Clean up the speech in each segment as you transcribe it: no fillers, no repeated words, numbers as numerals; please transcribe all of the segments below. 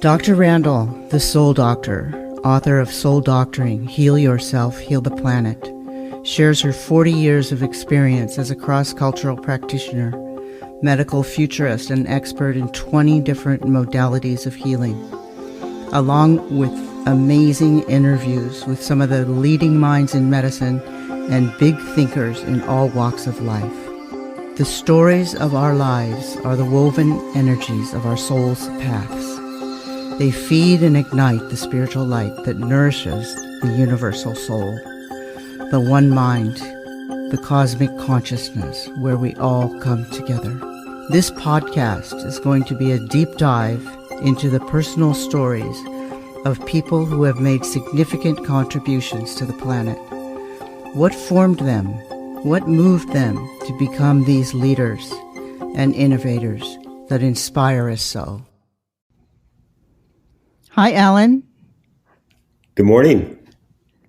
Dr. Randall, the Soul Doctor, author of Soul Doctoring, Heal Yourself, Heal the Planet, shares her 40 years of experience as a cross-cultural practitioner, medical futurist, and expert in 20 different modalities of healing, along with amazing interviews with some of the leading minds in medicine and big thinkers in all walks of life. The stories of our lives are the woven energies of our soul's paths. They feed and ignite the spiritual light that nourishes the universal soul, the one mind, the cosmic consciousness where we all come together. This podcast is going to be a deep dive into the personal stories of people who have made significant contributions to the planet. What formed them? What moved them to become these leaders and innovators that inspire us so? Hi, Alan. Good morning.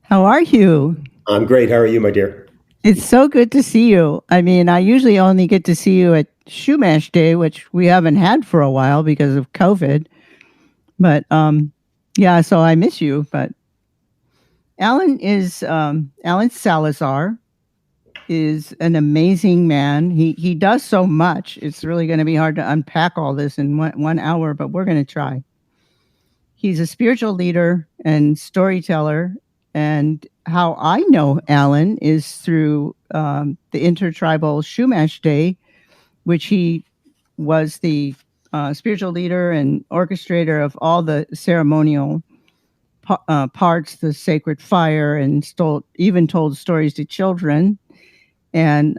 How are you? I'm great. How are you, my dear? It's so good to see you. I mean, I usually only get to see you at Shumash Day, which we haven't had for a while because of COVID. But yeah, so I miss you. But Alan Salazar is an amazing man. He does so much. It's really going to be hard to unpack all this in one hour, but we're going to try. He's a spiritual leader and storyteller. And how I know Alan is through the Intertribal Shumash Day, which he was the spiritual leader and orchestrator of all the ceremonial parts, the sacred fire, and even told stories to children. And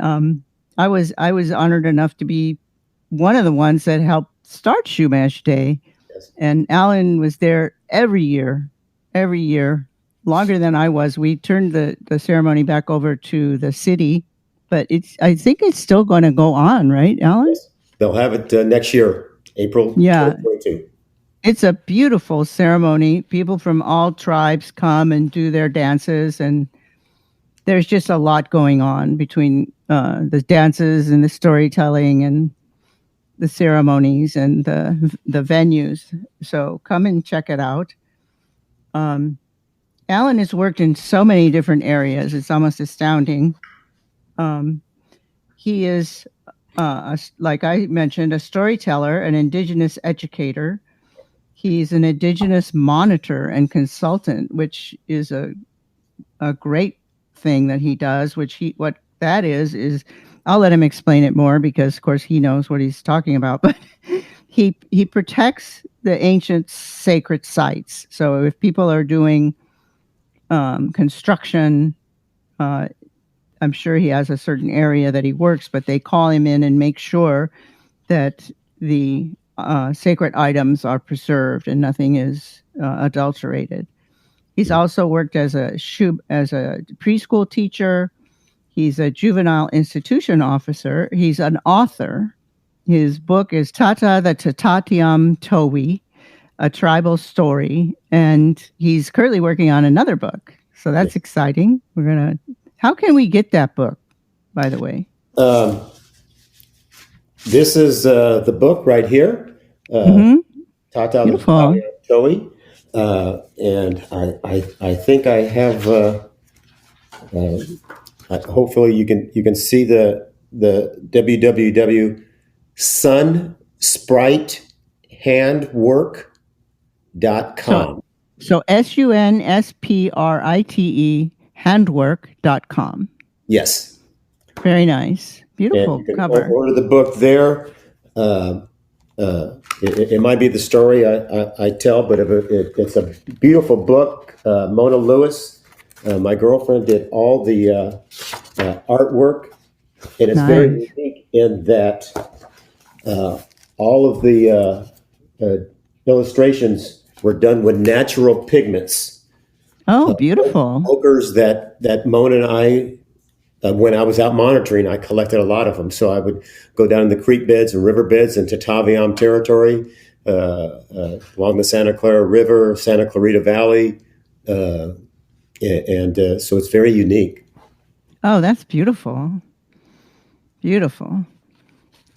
I was honored enough to be one of the ones that helped start Shumash Day. Yes. And Alan was there every year, longer than I was. We turned the ceremony back over to the city, but I think it's still going to go on, right, Alan? Yes. They'll have it next year, April 2022. It's a beautiful ceremony. People from all tribes come and do their dances, and there's just a lot going on between the dances and the storytelling and the ceremonies and the venues. So come and check it out. Alan has worked in so many different areas. It's almost astounding. He is, like I mentioned, a storyteller, an indigenous educator. He's an indigenous monitor and consultant, which is a great thing that he does, what that is I'll let him explain it more because of course he knows what he's talking about, but he protects the ancient sacred sites. So if people are doing construction, I'm sure he has a certain area that he works, but they call him in and make sure that the sacred items are preserved and nothing is adulterated. He's also worked as a preschool teacher. He's a juvenile institution officer. He's an author. His book is Tata the Tatatiam Towi, A Tribal Story. And he's currently working on another book. So that's exciting. How can we get that book, by the way? This is the book right here. Tata the Tatatiam Towi. And I think I have, hopefully you can see the www.sunspritehandwork.com. So SUNSPRITE handwork.com. Yes. Very nice. Beautiful cover. Order the book there. It might be the story I tell, but it's a beautiful book. Mona Lewis, my girlfriend, did all the artwork, and it's very unique in that all of the illustrations were done with natural pigments. Oh, beautiful. Ochres that Mona and I, when I was out monitoring, I collected a lot of them. So I would go down the creek beds and river beds in Tataviam territory, along the Santa Clara River, Santa Clarita Valley. And so it's very unique. Oh, that's beautiful. Beautiful.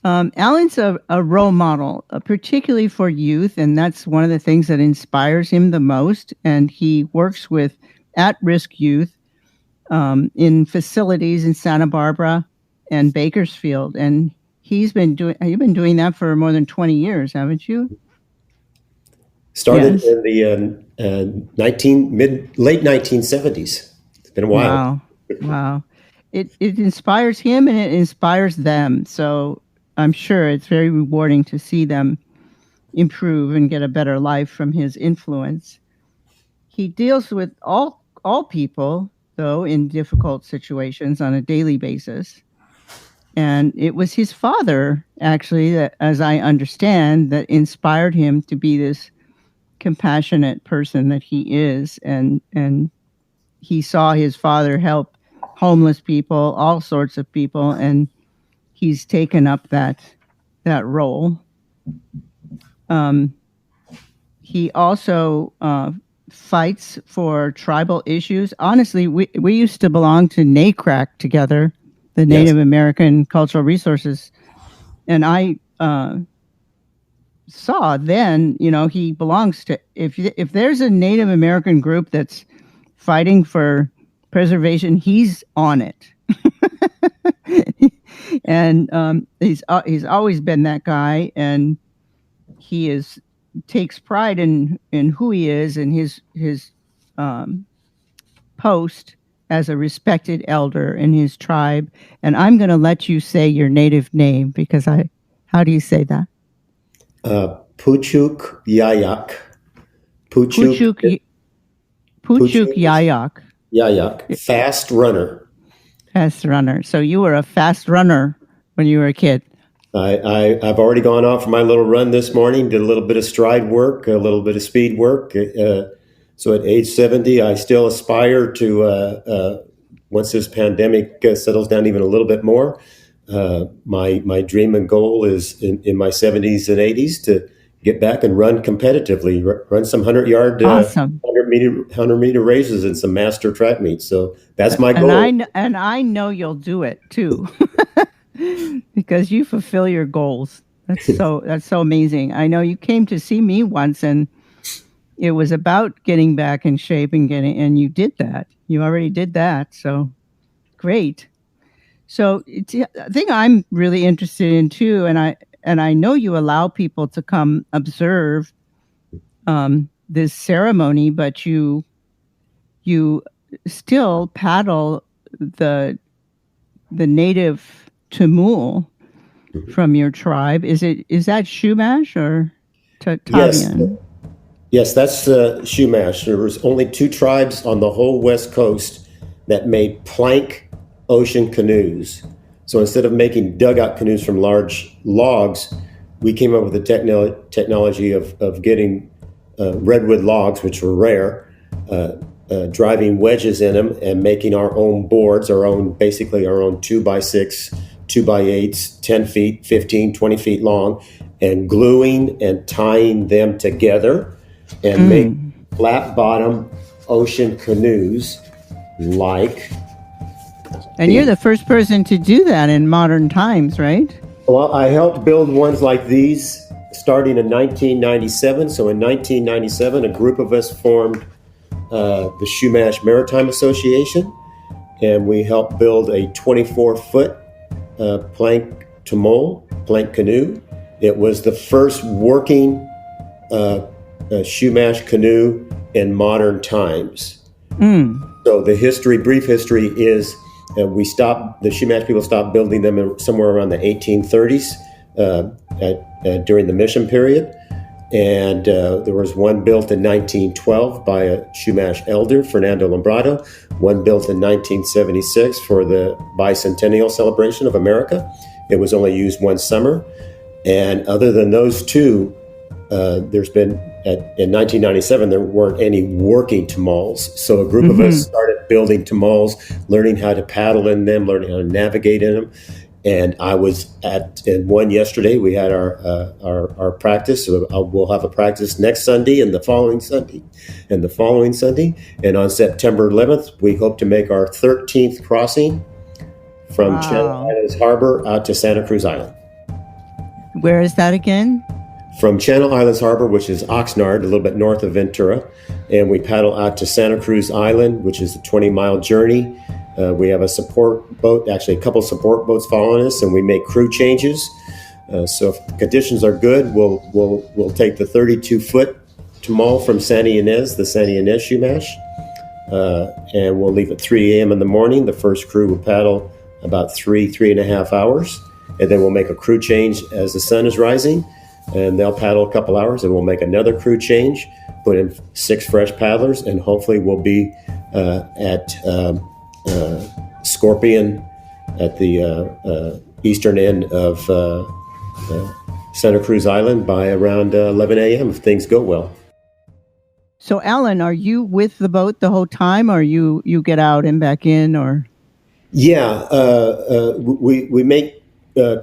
Alan's a role model, particularly for youth, and that's one of the things that inspires him the most. And he works with at-risk youth in facilities in Santa Barbara and Bakersfield, and you've been doing that for more than 20 years, haven't you? Started in the late 1970s. It's been a while. Wow. It inspires him and it inspires them. So I'm sure it's very rewarding to see them improve and get a better life from his influence. He deals with all people, though, in difficult situations on a daily basis. And it was his father, actually, that, as I understand, that inspired him to be this compassionate person that he is. And he saw his father help homeless people, all sorts of people, and he's taken up that role. He also fights for tribal issues. Honestly, we used to belong to NACRAC together, the Native American Cultural Resources, and I saw then, he belongs to, if there's a Native American group that's fighting for preservation, he's on it. And he's always been that guy, and he takes pride in who he is and his post as a respected elder in his tribe. And I'm going to let you say your native name, because how do you say that? Puchuk Yayak. Puchuk Yayak. Yayak. Fast runner. Fast runner. So you were a fast runner when you were a kid. I've already gone off for my little run this morning, did a little bit of stride work, a little bit of speed work. So at age 70, I still aspire to, once this pandemic settles down even a little bit more, my dream and goal is in my 70s and 80s to get back and run competitively, run some 100-yard, awesome. 100-meter races and some master track meets. So that's my goal. And I know you'll do it too, because you fulfill your goals. That's so amazing. I know you came to see me once, and it was about getting back in shape and you did that. You already did that. So great. So the thing I'm really interested in too, and I know you allow people to come observe this ceremony, but you still paddle the native Tamul from your tribe. Is that Shumash or Tavian? Yes, that's Shumash. There was only 2 tribes on the whole West Coast that made plank ocean canoes. So instead of making dugout canoes from large logs, we came up with the technology of getting redwood logs, which were rare, driving wedges in them and making our own boards, basically our own 2x6, 2x8s, 10 feet, 15, 20 feet long, and gluing and tying them together and make flat bottom ocean canoes like. And you're the first person to do that in modern times, right? Well, I helped build ones like these starting in 1997. So in 1997, a group of us formed the Shumash Maritime Association, and we helped build a 24-foot plank canoe. It was the first working Shumash canoe in modern times. So the brief history is the Shumash people stopped building them somewhere around the 1830s during the mission period. And there was one built in 1912 by a Shumash elder, Fernando Lombrado, one built in 1976 for the bicentennial celebration of America. It was only used one summer. And other than those 2, there's been, in 1997, there weren't any working tamals. So a group of us started building tamals, learning how to paddle in them, learning how to navigate in them. And I was in one yesterday. We had our practice. So we'll have a practice next Sunday and the following Sunday and the following Sunday. And on September 11th, we hope to make our 13th crossing from Channel Islands Harbor out to Santa Cruz Island. Where is that again? From Channel Islands Harbor, which is Oxnard, a little bit north of Ventura, and we paddle out to Santa Cruz Island, which is a 20-mile journey. We have a support boat, actually a couple support boats following us, and we make crew changes. So if conditions are good, we'll take the 32-foot Tamal from Santa Ynez, the Santa Ynez Shumash, and we'll leave at 3 a.m. in the morning. The first crew will paddle about 3.5 hours, and then we'll make a crew change as the sun is rising, and they'll paddle a couple hours, and we'll make another crew change, put in 6 fresh paddlers, and hopefully we'll be at Scorpion at the eastern end of Santa Cruz Island by around 11 a.m. if things go well. So, Alan, are you with the boat the whole time, or you get out and back in, or? Yeah, we make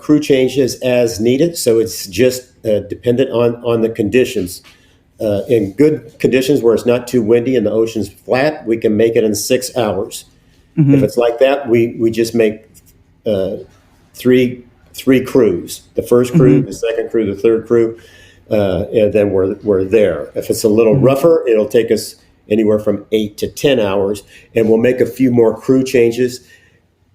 crew changes as needed, so it's just dependent on the conditions. In good conditions where it's not too windy and the ocean's flat, we can make it in 6 hours. Mm-hmm. If it's like that, we just make three crews. The first crew, mm-hmm. the second crew, the third crew, and then we're there. If it's a little mm-hmm. rougher, it'll take us anywhere from 8 to 10 hours, and we'll make a few more crew changes.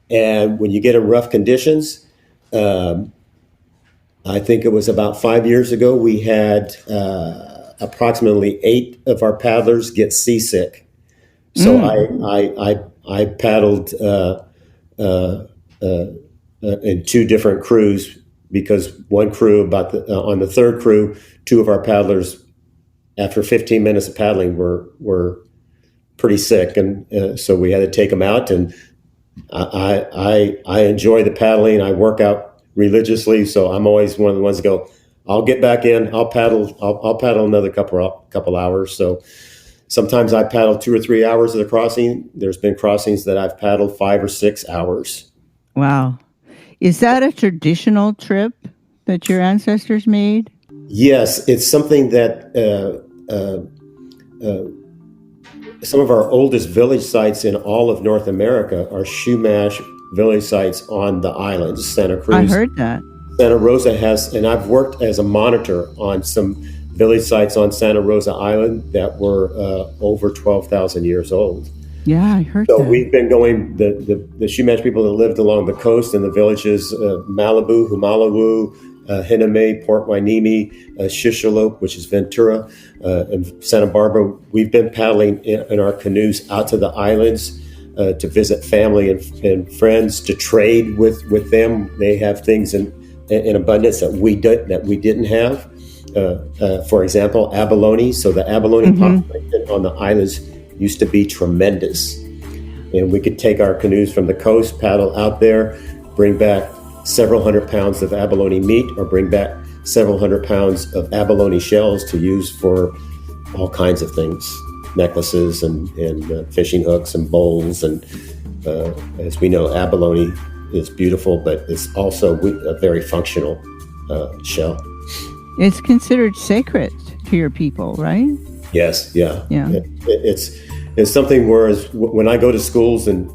And when you get in rough conditions, I think it was about 5 years ago, we had approximately 8 of our paddlers get seasick. So I paddled in 2 different crews, because one crew on the third crew, 2 of our paddlers, after 15 minutes of paddling, were pretty sick, and so we had to take them out. And I enjoy the paddling. I work out religiously, so I'm always one of the ones that go, I'll get back in. I'll paddle another couple hours. So sometimes I paddle 2 or 3 hours of the crossing. There's been crossings that I've paddled 5 or 6 hours. Wow. Is that a traditional trip that your ancestors made? Yes, it's something that some of our oldest village sites in all of North America are Shumash village sites on the islands. Santa Cruz. I heard that. Santa Rosa has, and I've worked as a monitor on some village sites on Santa Rosa Island that were over 12,000 years old. Yeah, I heard that. So we've been going, the Shumash people that lived along the coast in the villages, Malibu, Humalawu, Hiname, Port Wainimi, Shishalope, which is Ventura, and Santa Barbara. We've been paddling in our canoes out to the islands to visit family and friends, to trade with them. They have things in abundance that we didn't have. For example, abalone. So the abalone population on the islands used to be tremendous, and we could take our canoes from the coast, paddle out there, bring back several hundred pounds of abalone meat, or bring back several hundred pounds of abalone shells to use for all kinds of things, necklaces and fishing hooks and bowls. And as we know, abalone is beautiful, but it's also a very functional shell. It's considered sacred to your people, right? Yes, yeah. It's something. Whereas when I go to schools and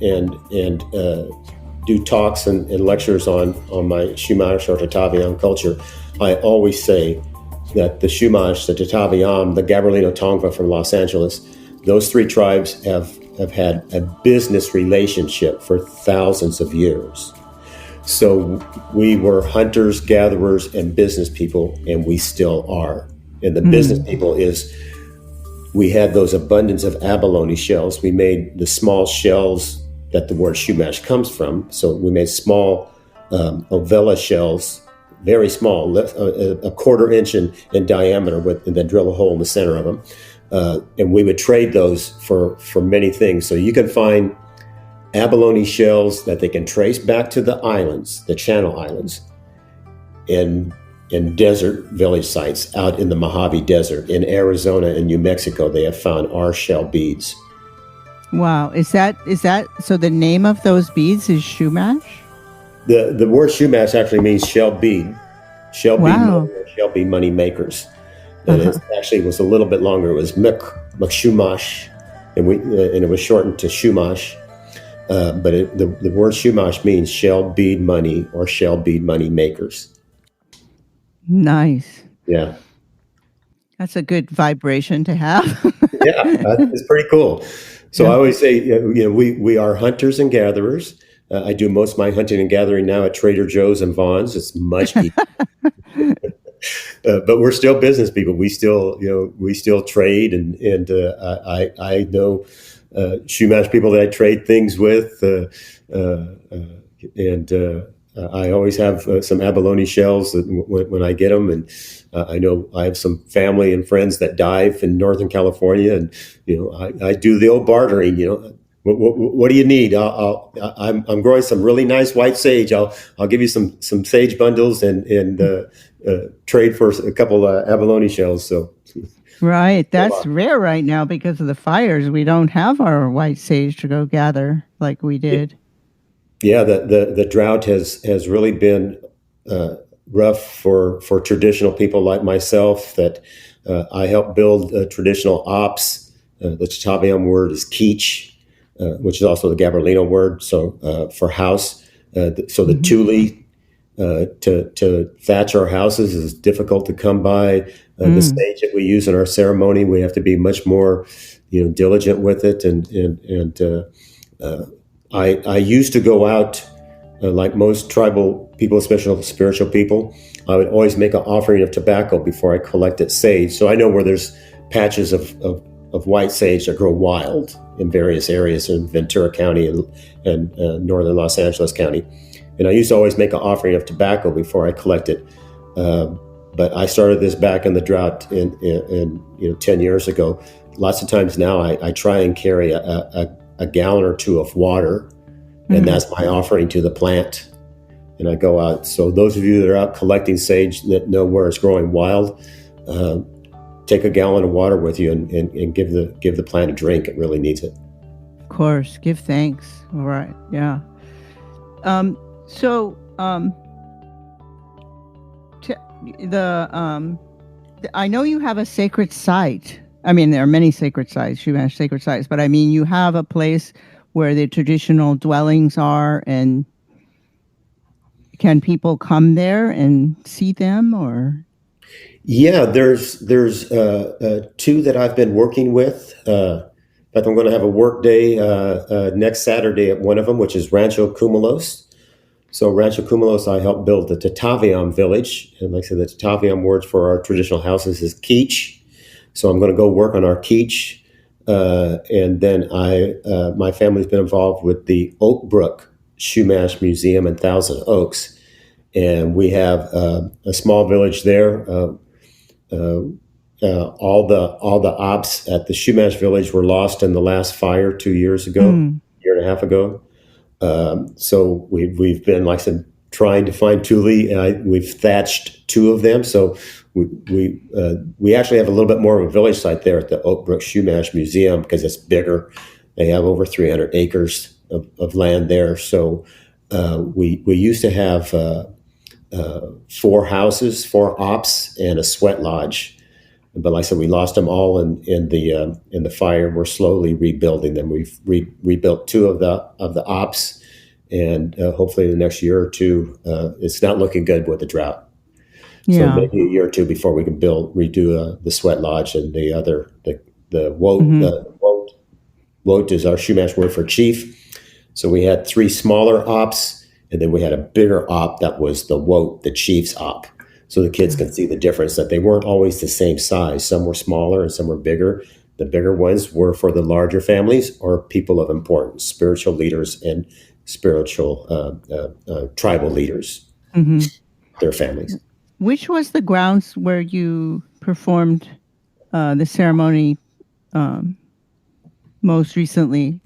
do talks and lectures on my Shumash or Tataviam culture, I always say that the Shumash, the Tataviam, the Gabrielino Tongva from Los Angeles, those 3 tribes have had a business relationship for thousands of years. So we were hunters, gatherers, and business people, and we still are. And the business people is, we had those abundance of abalone shells. We made the small shells that the word Shumash comes from. So we made small ovella shells, very small, a quarter inch in diameter, and then drill a hole in the center of them. And we would trade those for many things. So you can find abalone shells that they can trace back to the islands, the Channel Islands, in desert village sites out in the Mojave Desert. In Arizona and New Mexico, they have found our shell beads. Wow. Is that so the name of those beads is Shumash? The word Shumash actually means shell bead. Shell bead money, or shell bead money makers. And it actually was a little bit longer. It was Shumash, and it was shortened to Shumash. But the word Shumash means shell bead money or shell bead money makers. Nice. Yeah. That's a good vibration to have. Yeah, it's pretty cool. So Yeah. I always say, we are hunters and gatherers. I do most of my hunting and gathering now at Trader Joe's and Vaughn's. It's much easier. But we're still business people. We still trade, and I know Shumash people that I trade things with, and I always have some abalone shells when I get them, and I know I have some family and friends that dive in Northern California, and I do the old bartering. What do you need? I'm growing some really nice white sage. I'll give you some sage bundles and trade for a couple abalone shells. So Right. That's rare right now because of the fires. We don't have our white sage to go gather like we did. Yeah, the drought has really been rough for traditional people like myself. That I help build traditional ops. The Chataviam word is keech, which is also the Gabrielino word. So for house, so the tule to thatch our houses is difficult to come by. The sage that we use in our ceremony, we have to be much more, diligent with it. And I used to go out like most tribal people, especially spiritual people. I would always make an offering of tobacco before I collected sage. So I know where there's patches of white sage that grow wild in various areas in Ventura County and northern Los Angeles County. And I used to always make an offering of tobacco before I collected. But I started this back in the drought in 10 years ago. Lots of times now I try and carry a gallon or two of water, and that's my offering to the plant. And I go out. So those of you that are out collecting sage that know where it's growing wild, take a gallon of water with you and give the plant a drink. It really needs it. Of course, give thanks. All right, yeah. I know you have a sacred site. I mean, there are many sacred sites, Shumash sacred sites, but I mean, you have a place where the traditional dwellings are, and can people come there and see them, or? Yeah, there's two that I've been working with. In fact, I'm going to have a work day next Saturday at one of them, which is Rancho Cumulos. So Rancho Cumulos, I helped build the Chataviam village. And like I said, the Chataviam words for our traditional houses is keech. So I'm going to go work on our keech. And then my family's been involved with the Oak Brook Shumash Museum in Thousand Oaks. And we have a small village there. All the ops at the Shumash village were lost in the last fire 2 years ago, year and a half ago. So we've been, like I said, trying to find tule. We've thatched two of them. So we actually have a little bit more of a village site there at the Oak Brook Shumash Museum because it's bigger. They have over 300 acres of land there. So we used to have 4 houses, 4 ops, and a sweat lodge. But like I said, we lost them all in the fire. We're slowly rebuilding them. We've rebuilt 2 of the ops, and hopefully the next year or two. It's not looking good with the drought. Yeah. So maybe a year or two before we can redo the sweat lodge, and the other the wote. Wote is our Shumash word for chief. So we had 3 smaller ops, and then we had a bigger op that was the wote, the chief's op. So the kids can see the difference, that they weren't always the same size. Some were smaller and some were bigger. The bigger ones were for the larger families or people of importance, spiritual leaders and spiritual tribal leaders, their families. Which was the grounds where you performed the ceremony most recently?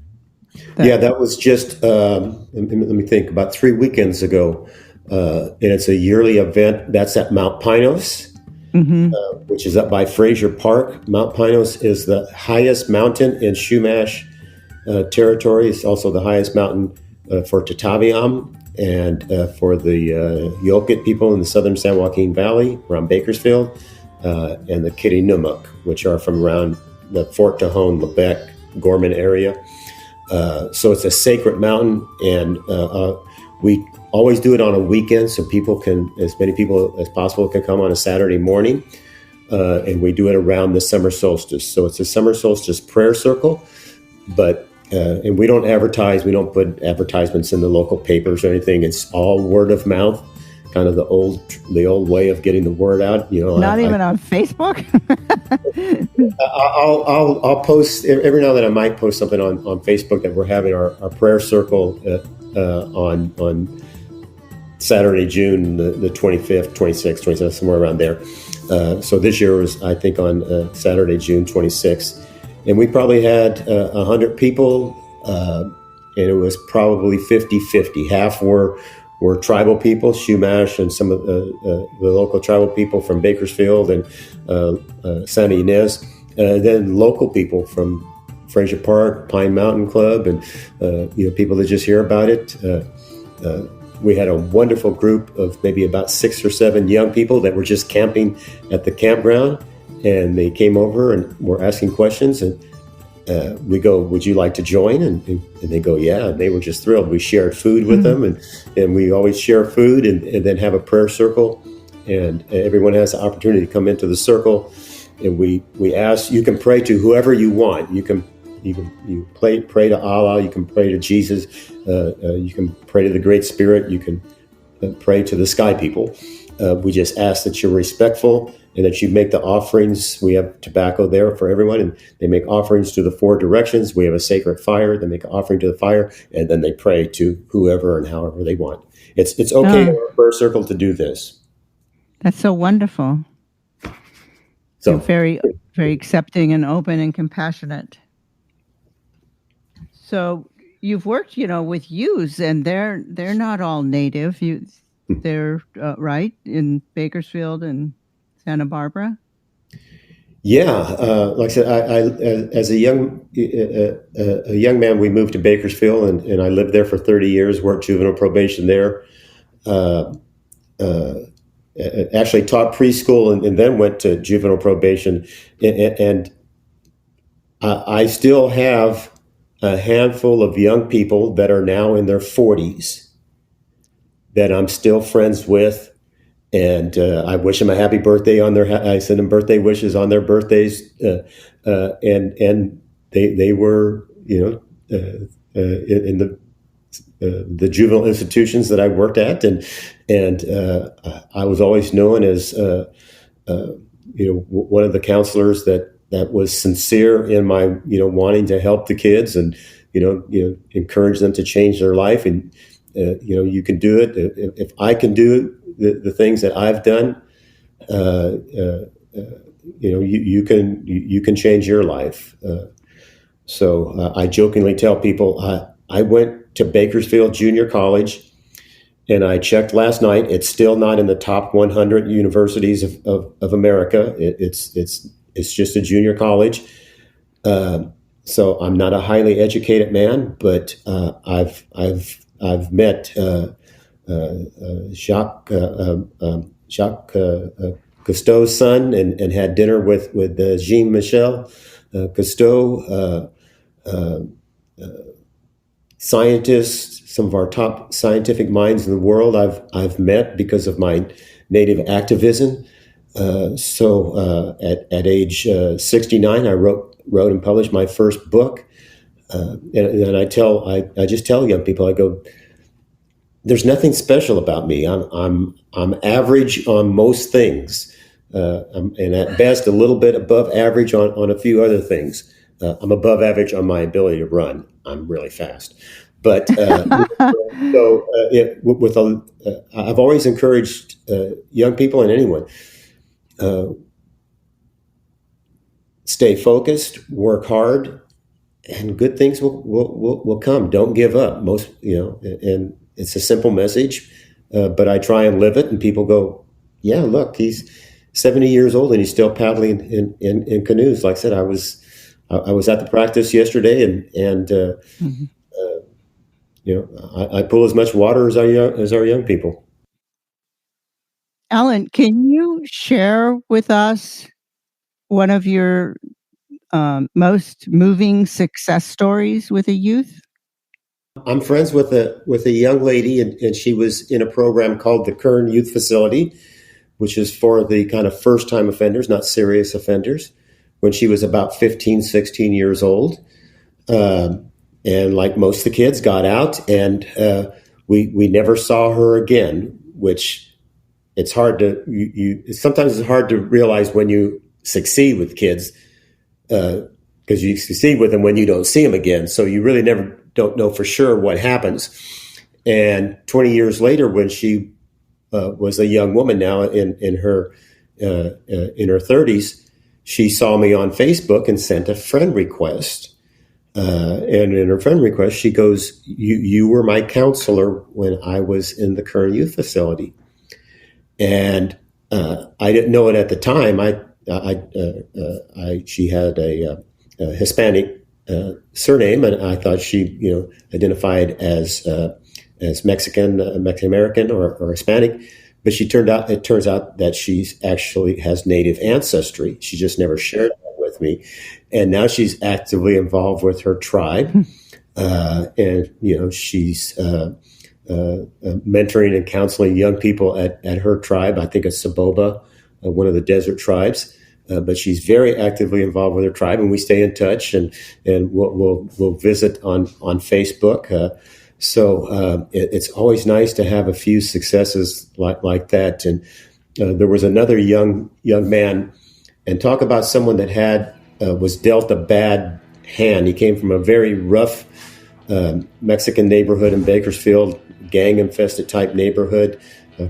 That was just, let me think, about 3 weekends ago. And it's a yearly event that's at Mount Pinos, which is up by Frazier Park. Mount Pinos is the highest mountain in Shumash territory. It's also the highest mountain for Chataviam and for the Yolkit people in the southern San Joaquin Valley around Bakersfield, and the Kirinumuk, which are from around the Fort Tejon, Lebec, Gorman area. So it's a sacred mountain, and We always do it on a weekend so as many people as possible can come on a Saturday morning. And we do it around the summer solstice. So it's a summer solstice prayer circle, but and we don't advertise. We don't put advertisements in the local papers or anything. It's all word of mouth, kind of the old way of getting the word out. Not even on Facebook. I'll post every now and then. I might post something on Facebook that we're having our prayer circle on Saturday, June the 25th, 26th, 27th, somewhere around there. So this year was, I think, on Saturday, June 26th. And we probably had 100 people, and it was probably 50-50. Half were tribal people, Shumash, and some of the local tribal people from Bakersfield and Santa Ynez. Then local people from Fraser Park, Pine Mountain Club, and people that just hear about it. We had a wonderful group of maybe about 6 or 7 young people that were just camping at the campground, and they came over and were asking questions, and we go, "Would you like to join?" And they go, "Yeah." And they were just thrilled. We shared food with them, and we always share food and then have a prayer circle, and everyone has the opportunity to come into the circle, and we ask, you can pray to whoever you want. You pray to Allah, you can pray to Jesus, you can pray to the Great Spirit, you can pray to the sky people. We just ask that you're respectful and that you make the offerings. We have tobacco there for everyone, and they make offerings to the 4 directions. We have a sacred fire. They make an offering to the fire, and then they pray to whoever and however they want. It's okay in our prayer circle to do this. That's so wonderful. So very, very accepting and open and compassionate. So you've worked, with youths, and they're not all native. They're right in Bakersfield and Santa Barbara. Yeah, like I said, I as a young man, we moved to Bakersfield, and I lived there for 30 years. Worked juvenile probation there. Actually taught preschool, and then went to juvenile probation, and I still have a handful of young people that are now in their 40s that I'm still friends with. And I wish them a happy birthday I send them birthday wishes on their birthdays. And they were, in the juvenile institutions that I worked at. And I was always known as, one of the counselors that was sincere in my, wanting to help the kids and, encourage them to change their life. And, you can do it. If I can do the things that I've done, you can change your life. So I jokingly tell people, I went to Bakersfield Junior College, and I checked last night. It's still not in the top 100 universities of America. It's just a junior college. So I'm not a highly educated man, but I've met Jacques Cousteau's son, and had dinner with Jean-Michel Cousteau, scientists, some of our top scientific minds in the world I've met because of my native activism. So at age 69, I wrote and published my first book. And I just tell young people, I go, there's nothing special about me. I'm average on most things, and at best a little bit above average on a few other things. I'm above average on my ability to run. I'm really fast, but I've always encouraged young people and anyone, stay focused, work hard, and good things will come. Don't give up. And it's a simple message, but I try and live it, and people go, "Yeah, look, he's 70 years old and he's still paddling in canoes." Like I said, I was at the practice yesterday, and I pull as much water as our young people. Alan, can you share with us one of your most moving success stories with a youth? I'm friends with a young lady, and she was in a program called the Kern Youth Facility, which is for the kind of first-time offenders, not serious offenders, when she was about 15, 16 years old. And like most of the kids, got out, and we never saw her again, which it's hard to, sometimes it's hard to realize when you succeed with kids, because you succeed with them when you don't see them again. So you really never don't know for sure what happens. And 20 years later, when she was a young woman now in her 30s, she saw me on Facebook and sent a friend request. And in her friend request, she goes, you were my counselor when I was in the Kern Youth Facility. And I didn't know it at the time. She had a Hispanic surname, and I thought she, identified as Mexican, Mexican American, or Hispanic. But it turns out that she actually has Native ancestry. She just never shared that with me, and now she's actively involved with her tribe, and she's mentoring and counseling young people at her tribe. I think it's Saboba, one of the desert tribes. But she's very actively involved with her tribe, and we stay in touch, and we'll visit on Facebook. So it's always nice to have a few successes like that. And there was another young man, and talk about someone that was dealt a bad hand. He came from a very rough Mexican neighborhood in Bakersfield, gang-infested type neighborhood,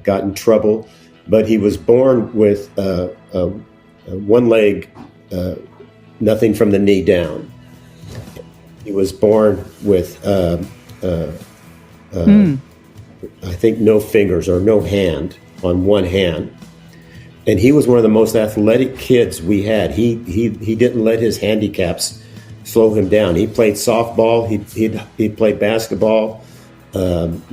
got in trouble, but he was born with one leg, nothing from the knee down. He was born with, I think, no fingers or no hand on one hand. And he was one of the most athletic kids we had. He didn't let his handicaps slow him down. He played softball. He played basketball. If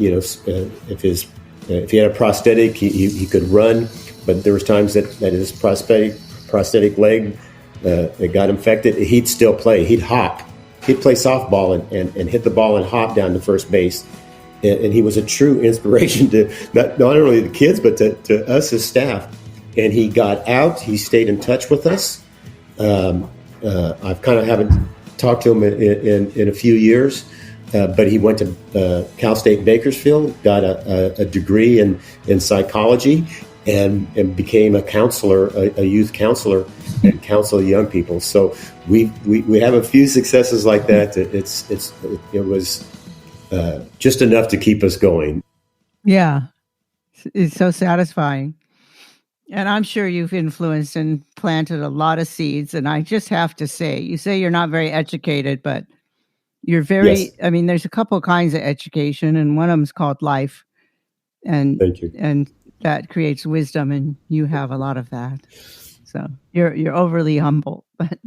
he had a prosthetic, he could run. But there was times that his prosthetic leg it got infected. He'd still play. He'd hop. He'd play softball and hit the ball and hop down to first base. And he was a true inspiration to not only the kids, but to us as staff. And he got out. He stayed in touch with us. I've kind of haven't talked to him in a few years, but he went to Cal State Bakersfield, got a degree in psychology, and became a counselor, a youth counselor, and counsel young people. So we have a few successes like that. It was just enough to keep us going. Yeah, it's so satisfying. And I'm sure you've influenced and planted a lot of seeds. And I just have to say, you say you're not very educated, but you're very, yes. I mean, there's a couple of kinds of education, and one of them is called life. And thank you. And that creates wisdom, and you have a lot of that. So you're overly humble, but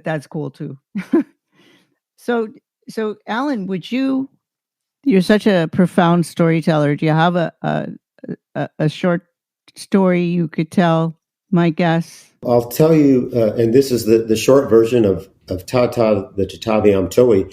that's cool too. So Alan, you're such a profound storyteller. Do you have a short story you could tell my guests? I'll tell you, and this is the short version of Tata the Tataviam Toi.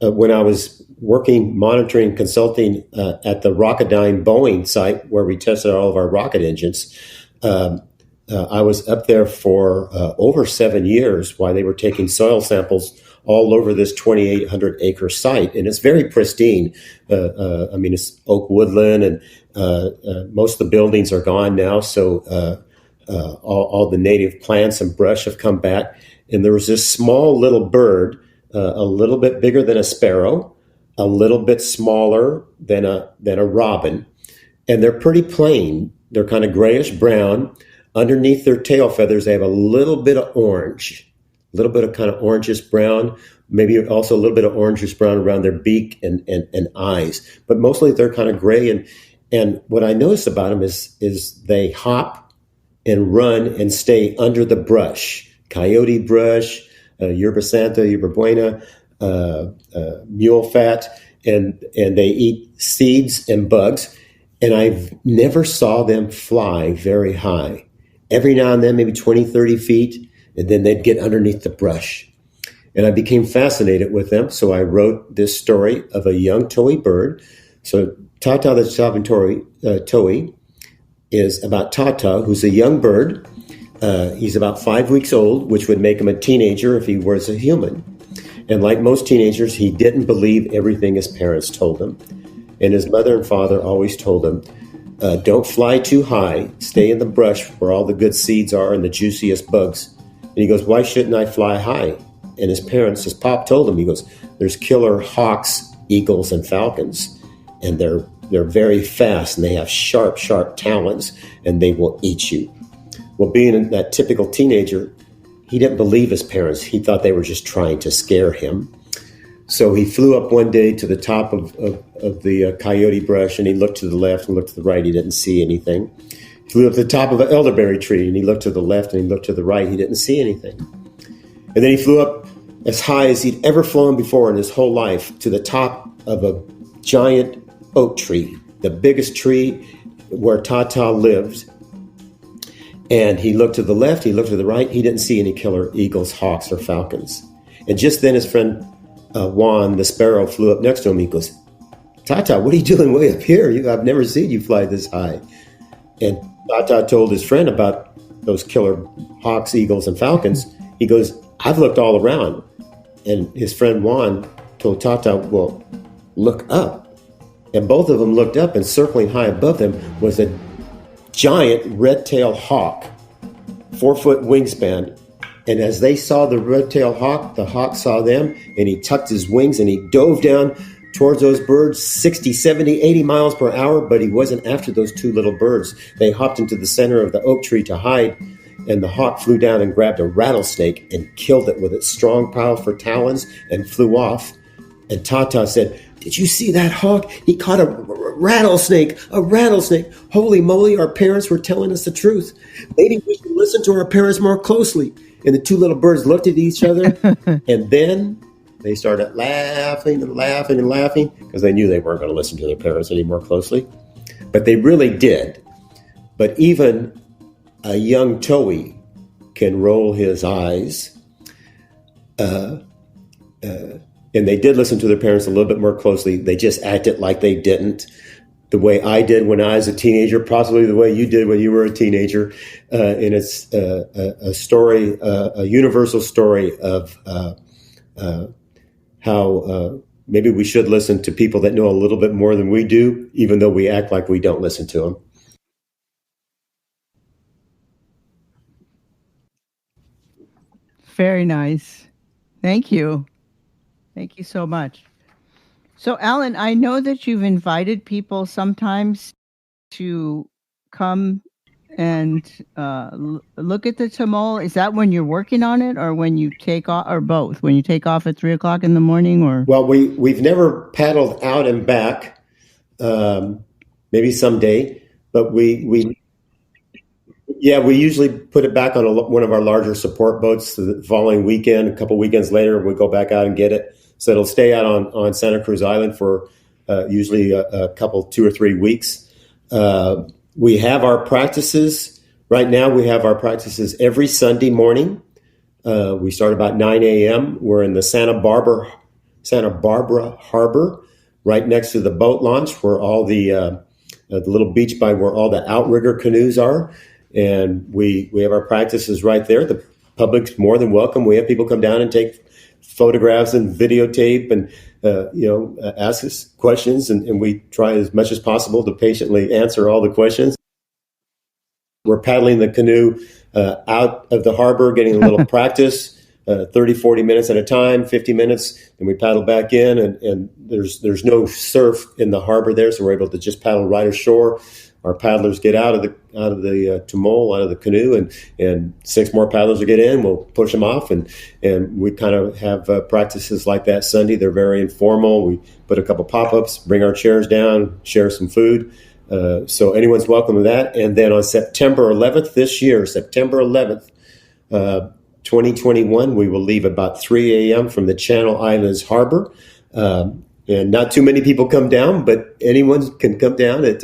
When I was monitoring, consulting at the Rocketdyne Boeing site where we tested all of our rocket engines, I was up there for over 7 years while they were taking soil samples all over this 2,800 acre site. And it's very pristine. It's oak woodland, and most of the buildings are gone now. So all the native plants and brush have come back. And there was this small little bird, a little bit bigger than a sparrow, a little bit smaller than a robin. And they're pretty plain. They're kind of grayish brown. Underneath their tail feathers, they have a little bit of orange, a little bit of kind of orangish brown, maybe also a little bit of orangish brown around their beak and eyes. But mostly they're kind of gray. And what I noticed about them is they hop and run and stay under the brush, coyote brush, yerba santa, yerba buena, mule fat, and they eat seeds and bugs. And I never saw them fly very high. Every now and then, maybe 20, 30 feet, and then they'd get underneath the brush. And I became fascinated with them. So I wrote this story of a young towhee bird. So Tata the Chopping Towhee is about Tata, who's a young bird. He's about 5 weeks old, which would make him a teenager if he was a human. And like most teenagers, he didn't believe everything his parents told him. And his mother and father always told him, don't fly too high. Stay in the brush where all the good seeds are and the juiciest bugs. And he goes, why shouldn't I fly high? And his pop told him, he goes, there's killer hawks, eagles, and falcons. And they're very fast, and they have sharp, sharp talons, and they will eat you. Well, being that typical teenager, he didn't believe his parents. He thought they were just trying to scare him. So he flew up one day to the top of the coyote brush, and he looked to the left and looked to the right. He didn't see anything. He flew up to the top of an elderberry tree, and he looked to the left and he looked to the right. He didn't see anything. And then he flew up as high as he'd ever flown before in his whole life to the top of a giant oak tree, the biggest tree where Tata lived. And he looked to the left, he looked to the right. He didn't see any killer eagles, hawks, or falcons. And just then his friend Juan, the sparrow, flew up next to him. He goes, Tata, what are you doing way up here? I've never seen you fly this high. And Tata told his friend about those killer hawks, eagles, and falcons. He goes, I've looked all around. And his friend Juan told Tata, well, look up. And both of them looked up, and circling high above them was a giant red-tailed hawk, 4-foot wingspan. And as they saw the red-tailed hawk, the hawk saw them, and he tucked his wings, and he dove down towards those birds, 60, 70, 80 miles per hour, but he wasn't after those two little birds. They hopped into the center of the oak tree to hide, and the hawk flew down and grabbed a rattlesnake and killed it with its strong, powerful talons and flew off. And Tata said, did you see that hawk? He caught a rattlesnake, a rattlesnake. Holy moly, our parents were telling us the truth. Maybe we should listen to our parents more closely. And the two little birds looked at each other, and then they started laughing and laughing and laughing because they knew they weren't going to listen to their parents any more closely. But they really did. But even a young towhee can roll his eyes. And they did listen to their parents a little bit more closely. They just acted like they didn't. The way I did when I was a teenager, possibly the way you did when you were a teenager. And it's a story, a universal story of how maybe we should listen to people that know a little bit more than we do, even though we act like we don't listen to them. Very nice. Thank you. Thank you so much. So, Alan, I know that you've invited people sometimes to come and look at the tamole. Is that when you're working on it, or when you take off, or both? When you take off at 3 o'clock in the morning, or? Well, we've never paddled out and back. Maybe someday, but we usually put it back on one of our larger support boats the following weekend. A couple weekends later, we go back out and get it. So it'll stay out on Santa Cruz Island for usually a couple, 2 or 3 weeks. We have our practices. Right now, we have our practices every Sunday morning. We start about 9 a.m. We're in the Santa Barbara Harbor, right next to the boat launch, where all the little beach by where all the outrigger canoes are. And we have our practices right there. The public's more than welcome. We have people come down and take photographs and videotape and ask us questions, and we try as much as possible to patiently answer all the questions. We're paddling the canoe out of the harbor, getting a little practice, 30, 40 minutes at a time, 50 minutes, and we paddle back in, and there's no surf in the harbor there, so we're able to just paddle right ashore. Our paddlers get out of the tamole, out of the canoe, and 6 more paddlers will get in. We'll push them off, and we kind of have practices like that Sunday. They're very informal. We put a couple pop-ups, bring our chairs down, share some food. So anyone's welcome to that. And then on September 11th this year, 2021, we will leave about 3 a.m. from the Channel Islands Harbor. And not too many people come down, but anyone can come down at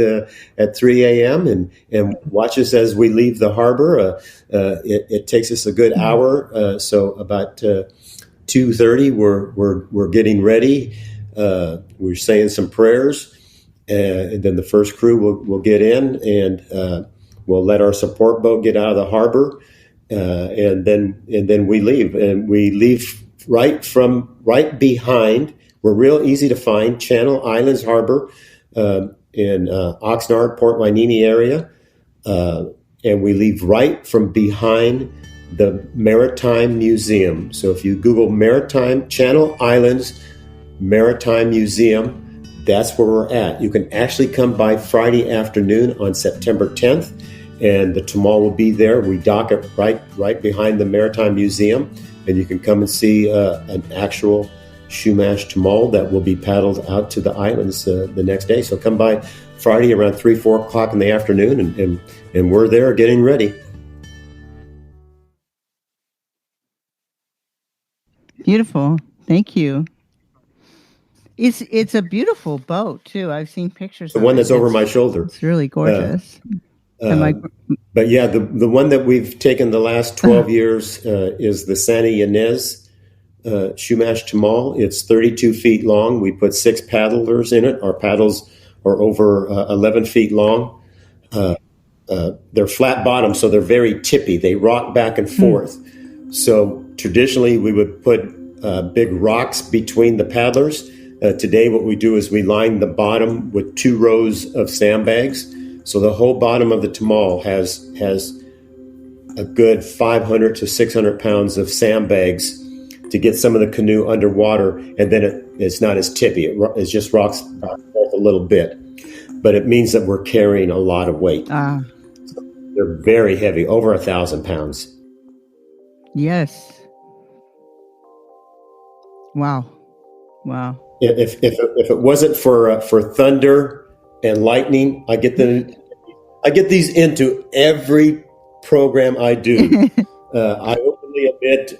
3 a.m. and watch us as we leave the harbor. It takes us a good hour, so about 2:30, we're getting ready. We're saying some prayers, and then the first crew will get in, and we'll let our support boat get out of the harbor, and then we leave, and we leave right behind. We're real easy to find, Channel Islands Harbor, in Oxnard, Port Hueneme area, and we leave right from behind the Maritime Museum. So if you Google Channel Islands Maritime Museum, that's where we're at. You can actually come by Friday afternoon on September 10th, and the Tamal will be there. We dock it right behind the Maritime Museum, and you can come and see an actual Shumash Tamal that will be paddled out to the islands the next day. So come by Friday around 3-4 o'clock in the afternoon, and we're there getting ready. Beautiful. Thank you. It's a beautiful boat too. I've seen pictures. The one that's over my shoulder. It's really gorgeous. But yeah, the one that we've taken the last 12 years is the Santa Ynez Shumash Tamal. It's 32 feet long. We put 6 paddlers in it. Our paddles are over 11 feet long. They're flat bottom, so they're very tippy. They rock back and forth. So traditionally, we would put big rocks between the paddlers. Today, what we do is we line the bottom with 2 rows of sandbags. So the whole bottom of the Tamal has a good 500 to 600 pounds of sandbags to get some of the canoe underwater, and then it's not as tippy. It just rocks back and forth a little bit. But it means that we're carrying a lot of weight. They're very heavy, over 1,000 pounds. Yes. Wow. If it wasn't for thunder and lightning, I get these into every program I do. I openly admit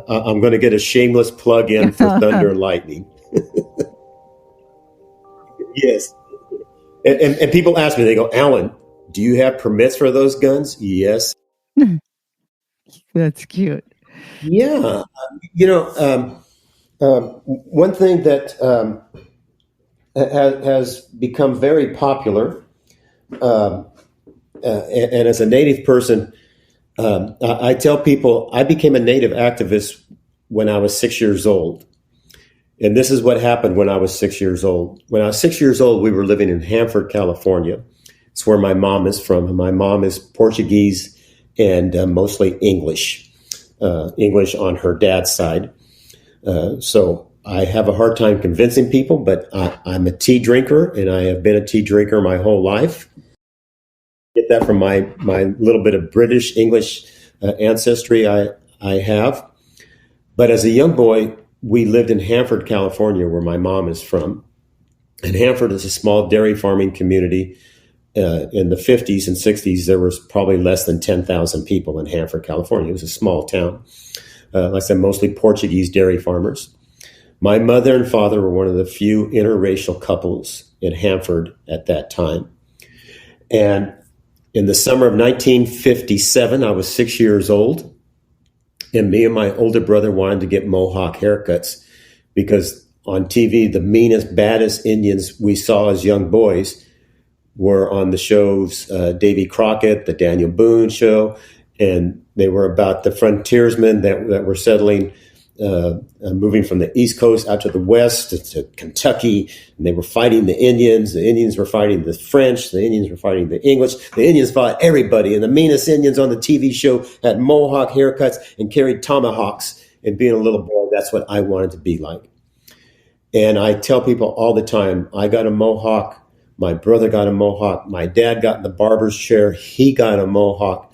I'm going to get a shameless plug in for thunder and lightning. Yes. And people ask me, they go, Alan, do you have permits for those guns? Yes. That's cute. Yeah. One thing that has become very popular, and as a Native person, I tell people I became a Native activist when I was 6 years old. And this is what happened when I was 6 years old. When I was 6 years old, we were living in Hanford, California. It's where my mom is from. And my mom is Portuguese and mostly English on her dad's side. So I have a hard time convincing people, but I'm a tea drinker, and I have been a tea drinker my whole life. Get that from my little bit of British English ancestry I have. But as a young boy, we lived in Hanford, California, where my mom is from. And Hanford is a small dairy farming community. In the 50s and 60s, there was probably less than 10,000 people in Hanford, California. It was a small town. Like I said, mostly Portuguese dairy farmers. My mother and father were one of the few interracial couples in Hanford at that time. And in the summer of 1957, I was 6 years old. And me and my older brother wanted to get Mohawk haircuts because on TV, the meanest, baddest Indians we saw as young boys were on the shows Davy Crockett, the Daniel Boone show, and they were about the frontiersmen that were settling, moving from the East Coast out to the West to Kentucky, and they were fighting the Indians. The Indians were fighting the French. The Indians were fighting the English. The Indians fought everybody, and the meanest Indians on the TV show had Mohawk haircuts and carried tomahawks. And being a little boy, that's what I wanted to be like. And I tell people all the time, I got a Mohawk. My brother got a Mohawk. My dad got in the barber's chair. He got a Mohawk.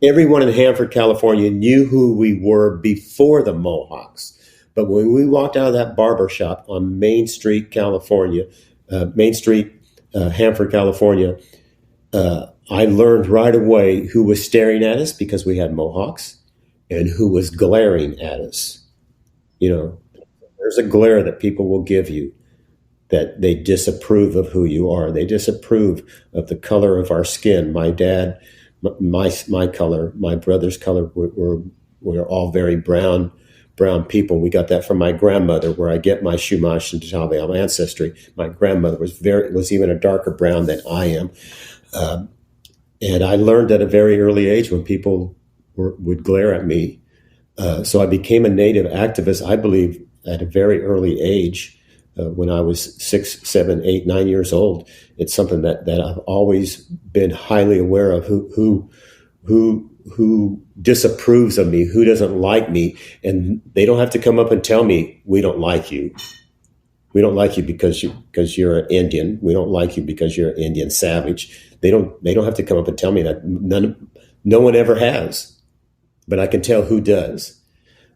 Everyone in Hanford, California knew who we were before the Mohawks. But when we walked out of that barber shop on Main Street, Hanford, California, I learned right away who was staring at us because we had Mohawks and who was glaring at us. You know, there's a glare that people will give you, that they disapprove of who you are. They disapprove of the color of our skin. My dad, my color, my brother's color, we're all very brown brown people. We got that from my grandmother, where I get my Shumash and Untitled ancestry. My grandmother was even a darker brown than I am. And I learned at a very early age when people would glare at me. So I became a Native activist, I believe, at a very early age. When I was 6, 7, 8, 9 years old. It's something that I've always been highly aware of, who disapproves of me, who doesn't like me. And they don't have to come up and tell me, we don't like you. We don't like you because you're an Indian. We don't like you because you're an Indian savage. They don't have to come up and tell me that. No one ever has. But I can tell who does.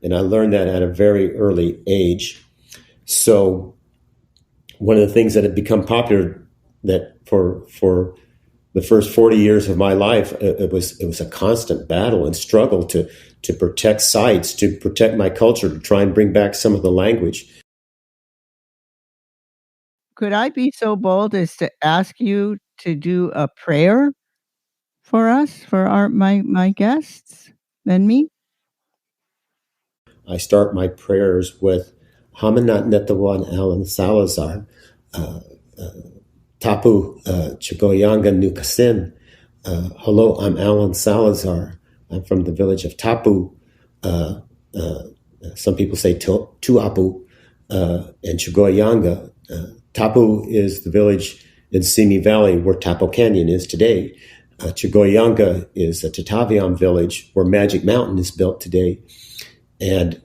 And I learned that at a very early age. So one of the things that had become popular, that for the first 40 years of my life, it was a constant battle and struggle to protect sites, to protect my culture, to try and bring back some of the language. Could I be so bold as to ask you to do a prayer for us, for my guests and me? I start my prayers with Hamanat Netawan Alan Salazar, Tapu Chigoyanga Nukasin. Hello, I'm Alan Salazar. I'm from the village of Tapu. Some people say Tuapu and Chigoyanga. Tapu is the village in Simi Valley where Tapo Canyon is today. Chigoyanga is a Tataviam village where Magic Mountain is built today. And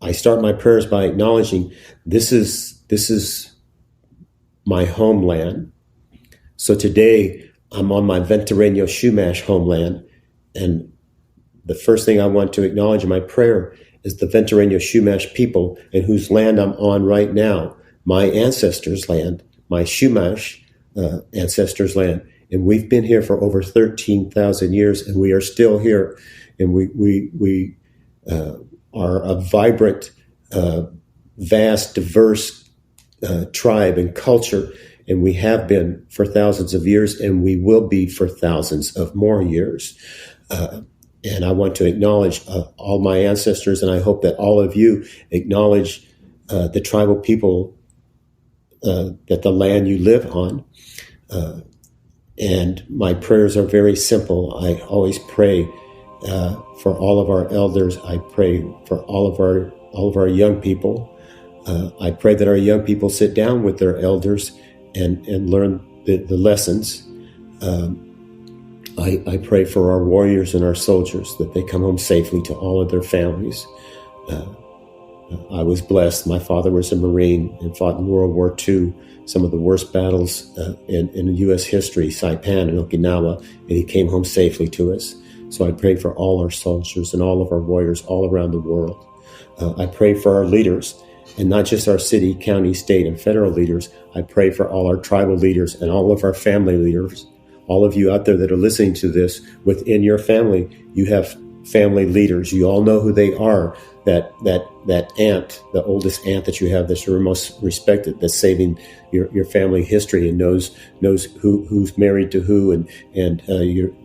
I start my prayers by acknowledging this is my homeland. So today I'm on my Ventureño Shumash homeland. And the first thing I want to acknowledge in my prayer is the Ventureño Shumash people, in whose land I'm on right now, my ancestors' land, my Shumash ancestors' land. And we've been here for over 13,000 years, and we are still here. And we are a vibrant, vast, diverse tribe and culture, and we have been for thousands of years, and we will be for thousands of more years. And I want to acknowledge all my ancestors, and I hope that all of you acknowledge the tribal people that the land you live on. And my prayers are very simple. I always pray for all of our elders. I pray for all of our young people. I pray that our young people sit down with their elders and learn the lessons. I pray for our warriors and our soldiers, that they come home safely to all of their families. I was blessed. My father was a Marine and fought in World War II, some of the worst battles in U.S. history, Saipan and Okinawa, and he came home safely to us. So I pray for all our soldiers and all of our warriors all around the world. I pray for our leaders, and not just our city, county, state, and federal leaders. I pray for all our tribal leaders and all of our family leaders. All of you out there that are listening to this, within your family, you have family leaders. You all know who they are. That aunt, the oldest aunt that you have, that's your most respected, that's saving your family history and knows who's married to who, and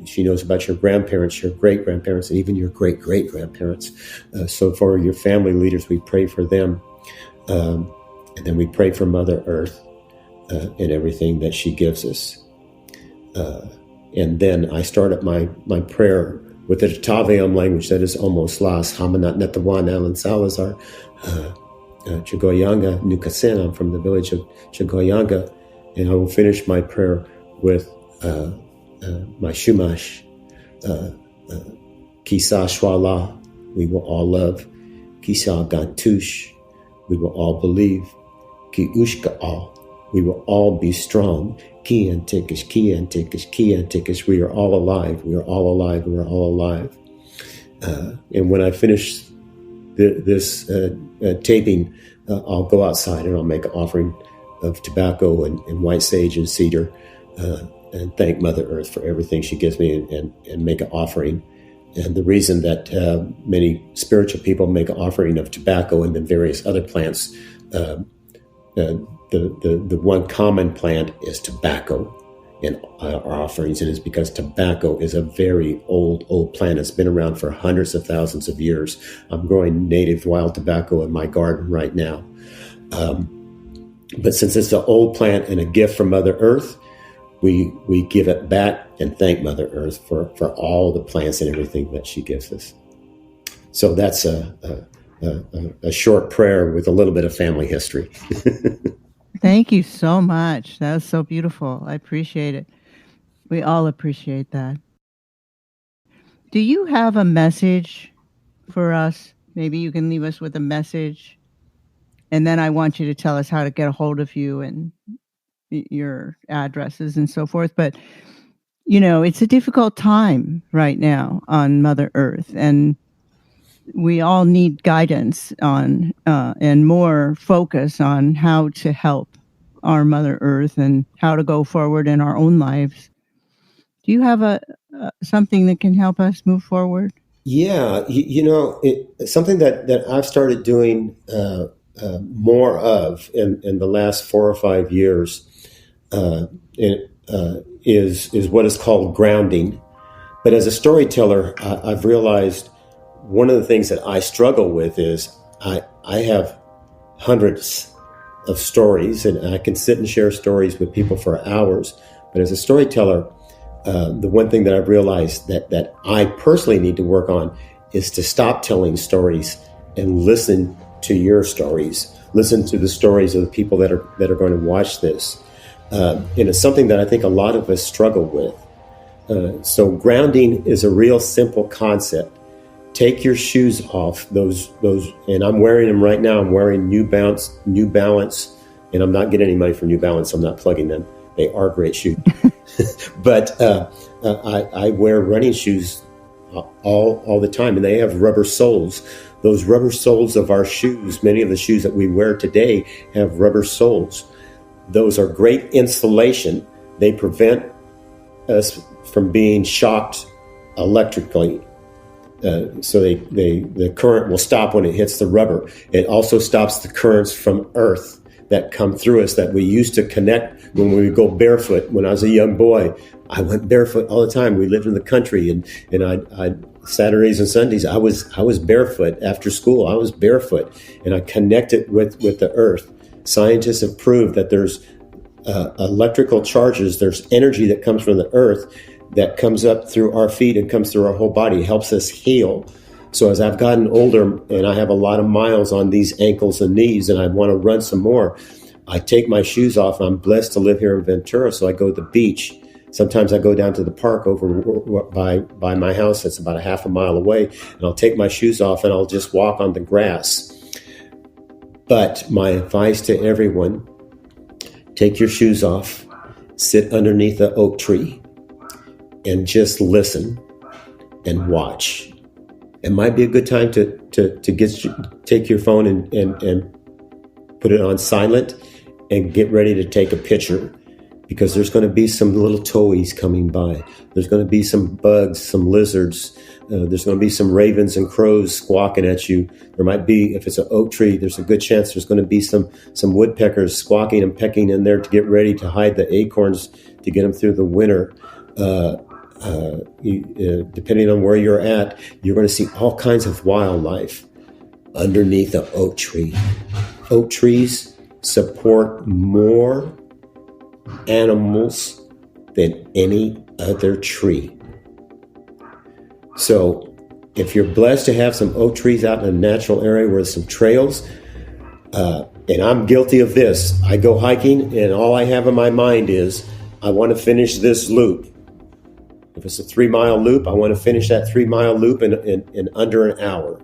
she knows about your grandparents, your great grandparents, and even your great great grandparents. So for your family leaders, we pray for them, and then we pray for Mother Earth and everything that she gives us. And then I started my prayer with the Taveam language that is almost lost. Hamanat Netawan Alan Salazar, Chigoyanga Nukasin. I'm from the village of Chigoyanga. And I will finish my prayer with my Shumash. Kisa Shwala, we will all love. Kisa Gantush, we will all believe. Ki Ushka all, we will all be strong. Kian Tikish, Kian Tikish, Kian Tikish. We are all alive. We are all alive. We are all alive. And when I finish this taping, I'll go outside and I'll make an offering of tobacco and white sage and cedar, and thank Mother Earth for everything she gives me, and make an offering. And the reason that many spiritual people make an offering of tobacco and then various other plants, the one common plant is tobacco. in our offerings. And it's because tobacco is a very old plant. It's been around for hundreds of thousands of years. I'm growing native wild tobacco in my garden right now. But since it's an old plant and a gift from Mother Earth, we give it back and thank Mother Earth for all the plants and everything that she gives us. So that's a short prayer with a little bit of family history. Thank you so much. That was so beautiful. I appreciate it. We all appreciate that. Do you have a message for us? Maybe you can leave us with a message, and then I want you to tell us how to get a hold of you and your addresses and so forth. But, it's a difficult time right now on Mother Earth, and we all need guidance on and more focus on how to help our Mother Earth and how to go forward in our own lives. Do you have something that can help us move forward? Yeah, something that I've started doing more of in the last 4 or 5 years is what is called grounding. But as a storyteller, I've realized one of the things that I struggle with is I have hundreds of stories, and I can sit and share stories with people for hours. But as a storyteller, the one thing that I've realized that I personally need to work on is to stop telling stories and listen to your stories. Listen to the stories of the people that are going to watch this. And it's something that I think a lot of us struggle with. So grounding is a real simple concept. Take your shoes off, those, and I'm wearing them right now. I'm wearing New Balance, and I'm not getting any money for New Balance. I'm not plugging them. They are great shoes. But I wear running shoes all the time, and they have rubber soles. Those rubber soles of our shoes, many of the shoes that we wear today have rubber soles. Those are great insulation. They prevent us from being shocked electrically. So the current will stop when it hits the rubber. It also stops the currents from earth that come through us that we used to connect when we would go barefoot. When I was a young boy, I went barefoot all the time. We lived in the country, and I Saturdays and Sundays I was barefoot after school. I was barefoot, and I connected with the earth. Scientists have proved that there's electrical charges. There's energy that comes from the earth that comes up through our feet and comes through our whole body, helps us heal. So as I've gotten older and I have a lot of miles on these ankles and knees and I want to run some more, I take my shoes off. I'm blessed to live here in Ventura, so I go to the beach. Sometimes I go down to the park over by my house. That's about a half a mile away. And I'll take my shoes off and I'll just walk on the grass. But my advice to everyone, take your shoes off, sit underneath an oak tree, and just listen and watch. It might be a good time to take your phone and put it on silent and get ready to take a picture, because there's going to be some little towies coming by. There's going to be some bugs, some lizards. There's going to be some ravens and crows squawking at you. There might be, if it's an oak tree, there's a good chance there's going to be some woodpeckers squawking and pecking in there to get ready to hide the acorns to get them through the winter. Depending on where you're at, you're going to see all kinds of wildlife underneath an oak tree. Oak trees support more animals than any other tree. So if you're blessed to have some oak trees out in a natural area where there's some trails, and I'm guilty of this, I go hiking and all I have in my mind is, I want to finish this loop. If it's a 3-mile loop, I want to finish that 3-mile loop in under an hour.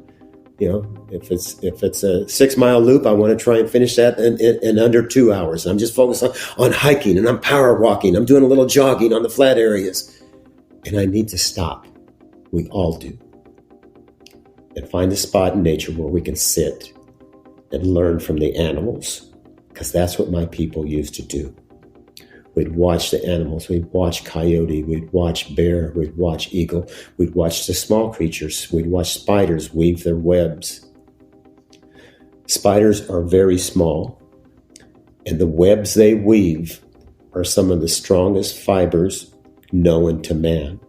If it's a 6-mile loop, I want to try and finish that in under 2 hours. I'm just focused on hiking, and I'm power walking. I'm doing a little jogging on the flat areas. And I need to stop. We all do. And find a spot in nature where we can sit and learn from the animals, because that's what my people used to do. We'd watch the animals. We'd watch coyote. We'd watch bear. We'd watch eagle. We'd watch the small creatures. We'd watch spiders weave their webs. Spiders are very small, and the webs they weave are some of the strongest fibers known to man.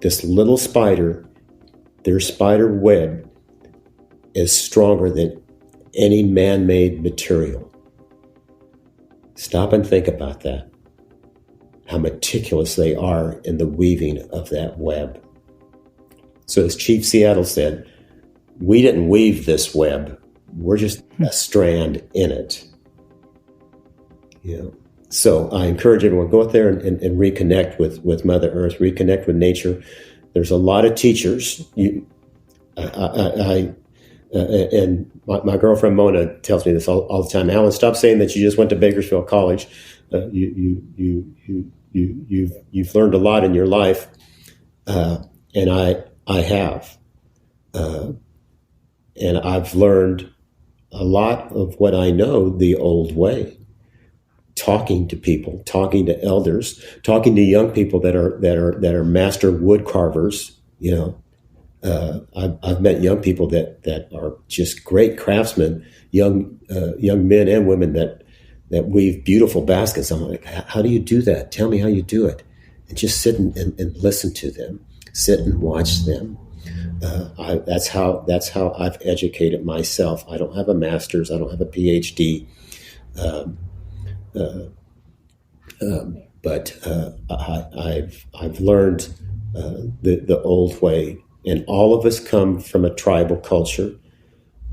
This little spider, their spider web is stronger than any man-made material. Stop and think about that. How meticulous they are in the weaving of that web. So as Chief Seattle said, we didn't weave this web. We're just a strand in it. So I encourage everyone, go out there and reconnect with Mother Earth, reconnect with nature. There's a lot of teachers. And my girlfriend Mona tells me this all the time. Alan, stop saying that you just went to Bakersfield College. You've learned a lot in your life, and I have, and I've learned a lot of what I know the old way. Talking to people, talking to elders, talking to young people that are master wood carvers. I've met young people that are just great craftsmen, young men and women that weave beautiful baskets. I'm like, how do you do that? Tell me how you do it. And just sit and listen to them, sit and watch them. That's how I've educated myself. I don't have a master's. I don't have a PhD. But I've learned the old way. And all of us come from a tribal culture.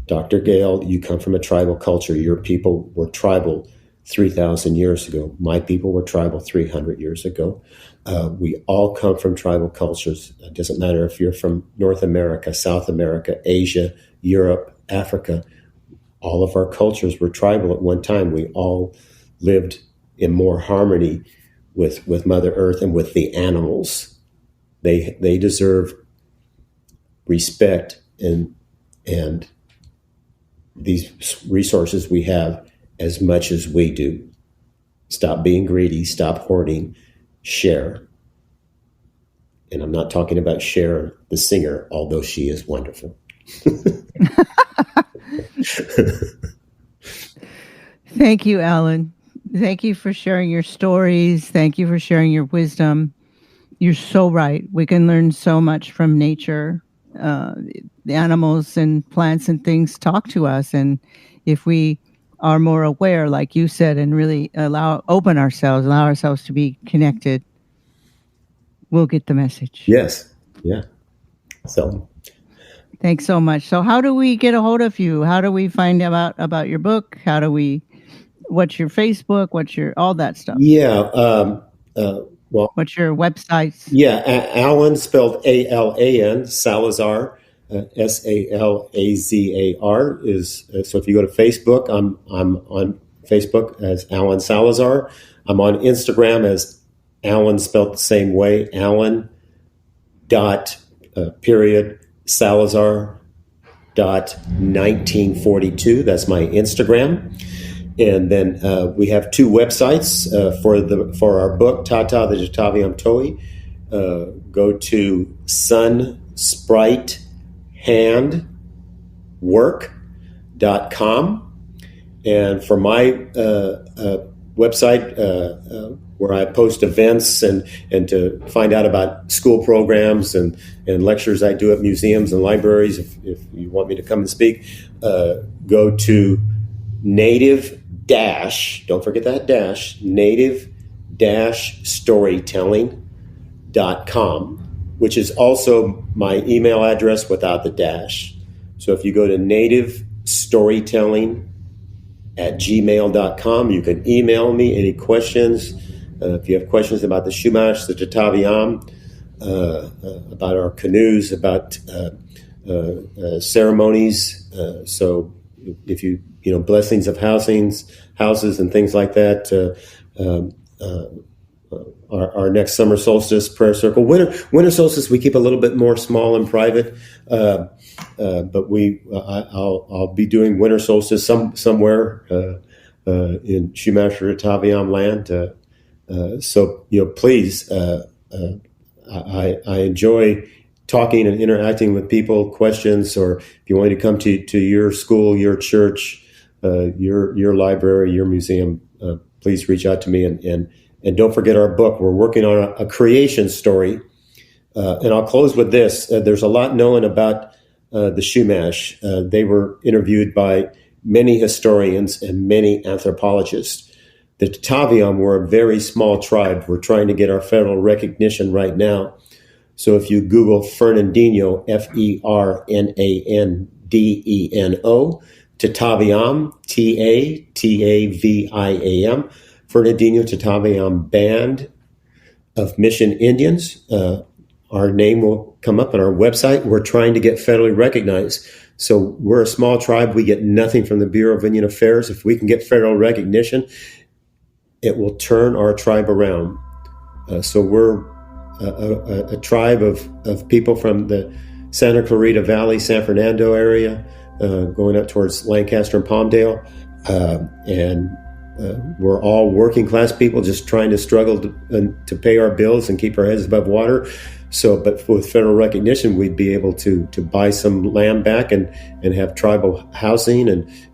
Dr. Gale, you come from a tribal culture. Your people were tribal 3,000 years ago. My people were tribal 300 years ago. We all come from tribal cultures. It doesn't matter if you're from North America, South America, Asia, Europe, Africa. All of our cultures were tribal at one time. We all lived in more harmony with Mother Earth and with the animals. They deserve respect and these resources we have as much as we do. Stop being greedy, stop hoarding, share. And I'm not talking about Cher, the singer, although she is wonderful. Thank you, Alan. Thank you for sharing your stories. Thank you for sharing your wisdom. You're so right. We can learn so much from nature. The animals and plants and things talk to us. And if we are more aware, like you said, and really allow ourselves to be connected, we'll get the message. Yes. Yeah. So thanks so much. So how do we get a hold of you? How do we find out about your book? What's your Facebook? What's your, all that stuff? Yeah. Well, what's your websites? Yeah. Alan, spelled Alan, Salazar, Salazar is, so if you go to Facebook, I'm on Facebook as Alan Salazar. I'm on Instagram as Alan, spelled the same way, Alan Salazar 1942. That's my Instagram. And then we have two websites for our book, Tata the Jataviam Toi. Go to sunspritehandwork.com. And for my website, where I post events and to find out about school programs and lectures I do at museums and libraries, if you want me to come and speak, go to don't forget that dash, native-storytelling.com, which is also my email address without the dash. So if you go to nativestorytelling@gmail.com, you can email me any questions. If you have questions about the Shumash, the Jataviam, about our canoes, about ceremonies. So if you blessings of houses and things like that. Our next summer solstice prayer circle, winter solstice, we keep a little bit more small and private. But I'll be doing winter solstice somewhere in Shumash or Jataviam land. So please, I enjoy talking and interacting with people. Questions, or if you want me to come to your school, your church, your library, your museum, please reach out to me and And don't forget our book. We're working on a creation story. And I'll close with this. There's a lot known about the Shumash. They were interviewed by many historians and many anthropologists. The Tattaviam were a very small tribe. We're trying to get our federal recognition right now. So if you Google Fernandino, Fernandeno, Tattaviam, Tattaviam, Fernandino Tattaviam Band of Mission Indians, our name will come up on our website. We're trying to get federally recognized. So we're a small tribe. We get nothing from the Bureau of Indian Affairs. If we can get federal recognition, it will turn our tribe around. So we're a tribe of people from the Santa Clarita Valley, San Fernando area, going up towards Lancaster and Palmdale. And we're all working class people just trying to struggle to pay our bills and keep our heads above water. So, but with federal recognition, we'd be able to buy some land back and have tribal housing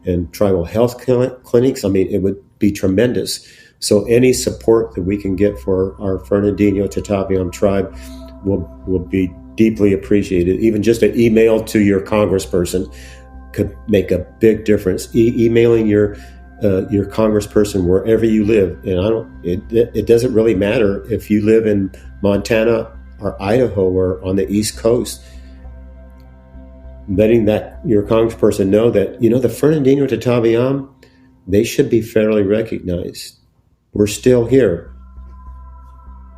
and tribal health clinics. I mean, it would be tremendous. So any support that we can get for our Fernandino Tattaviam tribe will be deeply appreciated. Even just an email to your congressperson could make a big difference. Emailing your congressperson wherever you live, and it doesn't really matter if you live in Montana or Idaho or on the East Coast. Letting your congressperson know that the Fernandino Tattaviam, they should be federally recognized. We're still here.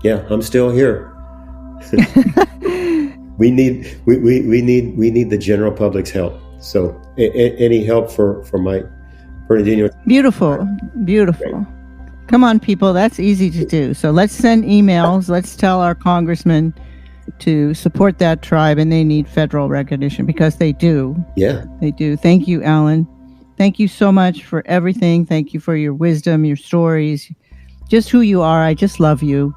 Yeah, I'm still here. We need the general public's help. So any help for my Fernandino. Beautiful. Great. Come on, people. That's easy to do. So let's send emails. Let's tell our congressmen to support that tribe, and they need federal recognition because they do. Yeah. They do. Thank you, Alan. Thank you so much for everything. Thank you for your wisdom, your stories, just who you are. I just love you.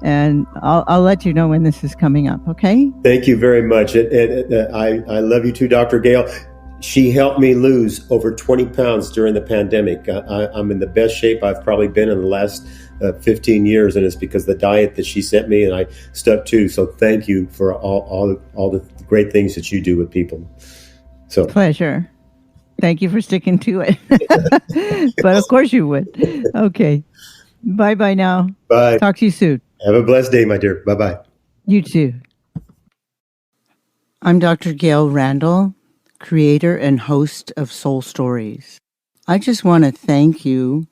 And I'll let you know when this is coming up, okay? Thank you very much. I love you too, Dr. Gail. She helped me lose over 20 pounds during the pandemic. I'm in the best shape I've probably been in the last 15 years, and it's because of the diet that she sent me, and I stuck to. So thank you for all the great things that you do with people. So pleasure. Thank you for sticking to it. But of course you would. Okay. Bye-bye now. Bye. Talk to you soon. Have a blessed day, my dear. Bye-bye. You too. I'm Dr. Gail Randall, creator and host of Soul Stories. I just want to thank you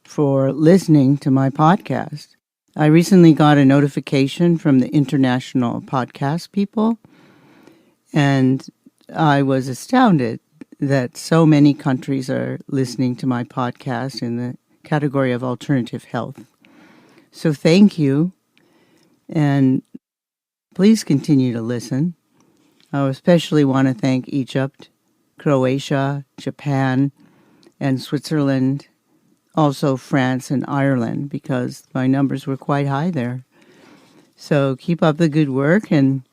for listening to my podcast. I recently got a notification from the International Podcast People, and I was astounded that so many countries are listening to my podcast in the category of alternative health. So thank you, and please continue to listen. I especially want to thank Egypt, Croatia, Japan, and Switzerland, also France and Ireland, because my numbers were quite high there. So keep up the good work and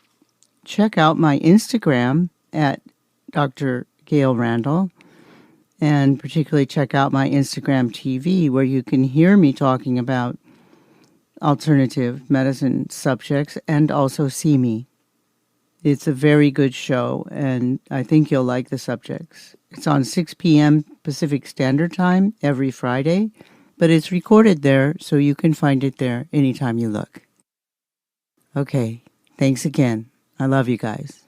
check out my Instagram at Dr. Gail Randall, and particularly check out my Instagram TV, where you can hear me talking about alternative medicine subjects and also see me. It's a very good show, and I think you'll like the subjects. It's on 6 p.m. Pacific Standard Time every Friday, but it's recorded there, so you can find it there anytime you look. Okay, thanks again. I love you guys.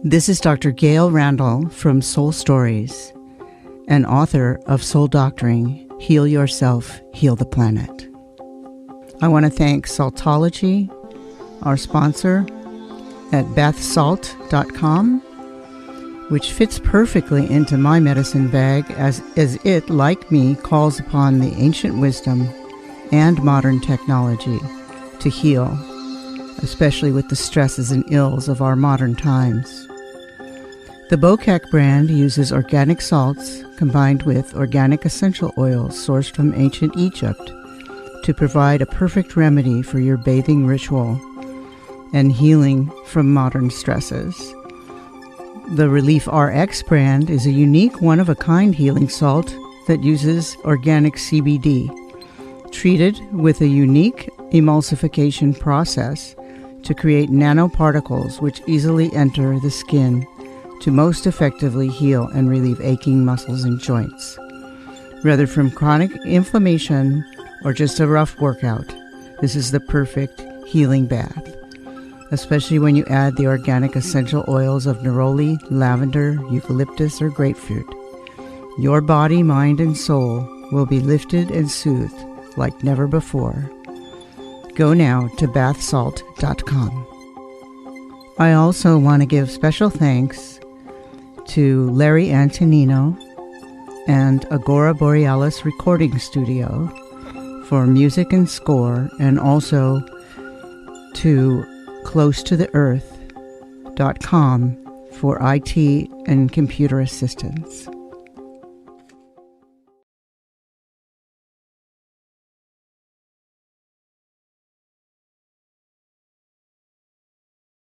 This is Dr. Gail Randall from Soul Stories, and author of Soul Doctoring, Heal Yourself, Heal the Planet. I want to thank Saltology, our sponsor, at bathsalt.com, which fits perfectly into my medicine bag as it, like me, calls upon the ancient wisdom and modern technology to heal, especially with the stresses and ills of our modern times. The Bokek brand uses organic salts combined with organic essential oils sourced from ancient Egypt to provide a perfect remedy for your bathing ritual and healing from modern stresses. The Relief RX brand is a unique one-of-a-kind healing salt that uses organic CBD treated with a unique emulsification process to create nanoparticles which easily enter the skin to most effectively heal and relieve aching muscles and joints. Whether from chronic inflammation or just a rough workout, this is the perfect healing bath, especially when you add the organic essential oils of neroli, lavender, eucalyptus, or grapefruit. Your body, mind, and soul will be lifted and soothed like never before. Go now to bathsalt.com. I also want to give special thanks to Larry Antonino and Agora Borealis Recording Studio for music and score, and also to closetotheearth.com for IT and computer assistance.